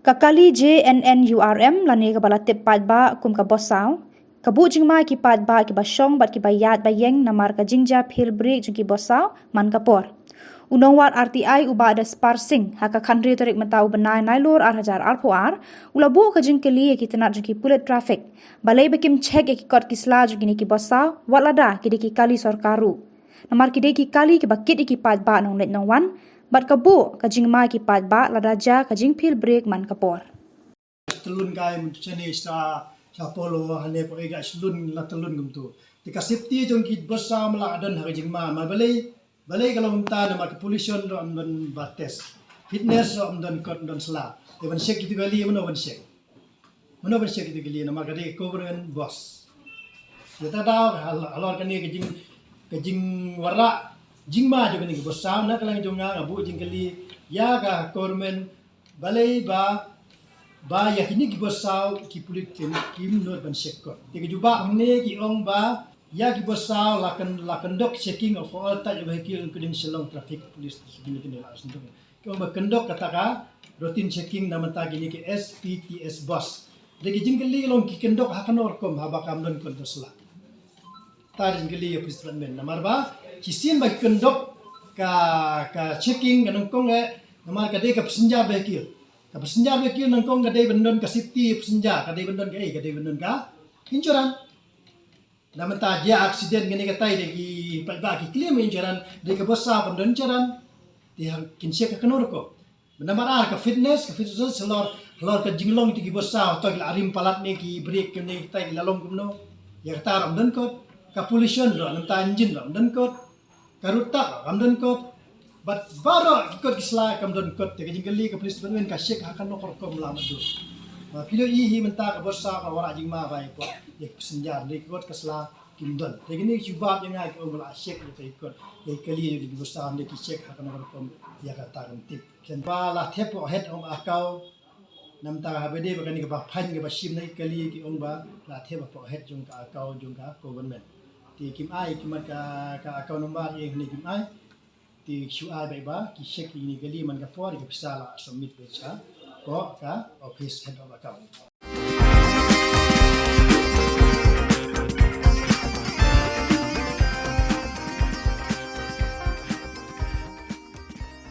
Kakali JNNURM lani ka bala tepat ba kum ka bosaw kabu jingma ki pat ba ki basong bat ki bayat bayeng namar ka jingja phil break jing ki bosaw man kapor unong war RTI uba ada sparsing haka khandri tarik matau benai nailor ar poar ulabu ka jing keli ki tenat jing ki pulet traffic balai bekim check ki kot ki sla jing ki bosaw walada ki ki kali sorkaru namar ki ki kali ki bakit ki pat ba nong net nong wan bat kabu kajing ma ki pat ba ladaja kajing phil break man kapor telun kai chani sa polo hane pakai ga slun la telun gumtu tika safety jong ki bosa mala adon ha jing ma balai kalau unta na mak pollution do amdon bates fitness do amdon kot don sla even shek itu gali mano ban shek itu gali na mak de coveran boss kita da halor kan ni kajing wara jingma jo ni bosa na kalang jonga abu jingkali ya ga government balai ba ya kini ki bosa ki pulit kim not ban shek ko tiga juba ne ki ong ba ya ki bosa lakan dok checking of all type of vehicle including Shillong traffic police gini la asun ko ba kendok kataka routine checking na mata gini ki SPTS boss degi jingkali long ki kendok hakan or kom haba kam don ko dosla tar jingkali yo president namar ba kisin ba kendok ka checking ganong kong namar ka de ka passenger vehicle nang kong ka de bendon ka safety passenger ka de bendon ka insuran naman ta dia accident gani ka tay de ki ba ki claim insuran de ka bossa bendon insuran di kinse ka kanor ko namar ka fitness lor ka jinglong ti ki bossa to la arim palat ne ki break ne tay lalong kumno ya ta ram don ko ka pollution ro nam ta engine ro don ko karuta kamdon kot bat baro ikot kisla kamdon kot te jinggali ka police banwen ka shek hakan no korkom la madu pilo hi menta ka borsa ka wara jing ma bai ko ek senjar de kot kasla kimdon te gini jubab yang ai ko la shek te ikot e kali di borsa ande ki shek hakan no korkom ya ka ta kam tip ken ba la thepo head om akau nam ta ha bede ba kani ka ba phan ka ba shim nai kali ki ong ba la thepo po head jung ka akau jung ka government ti kim ai kimat ka account number yang ni kim ai ti shu ai bai ba ki shek ni gali man ka por ki pisala submit be cha ko ka office head of account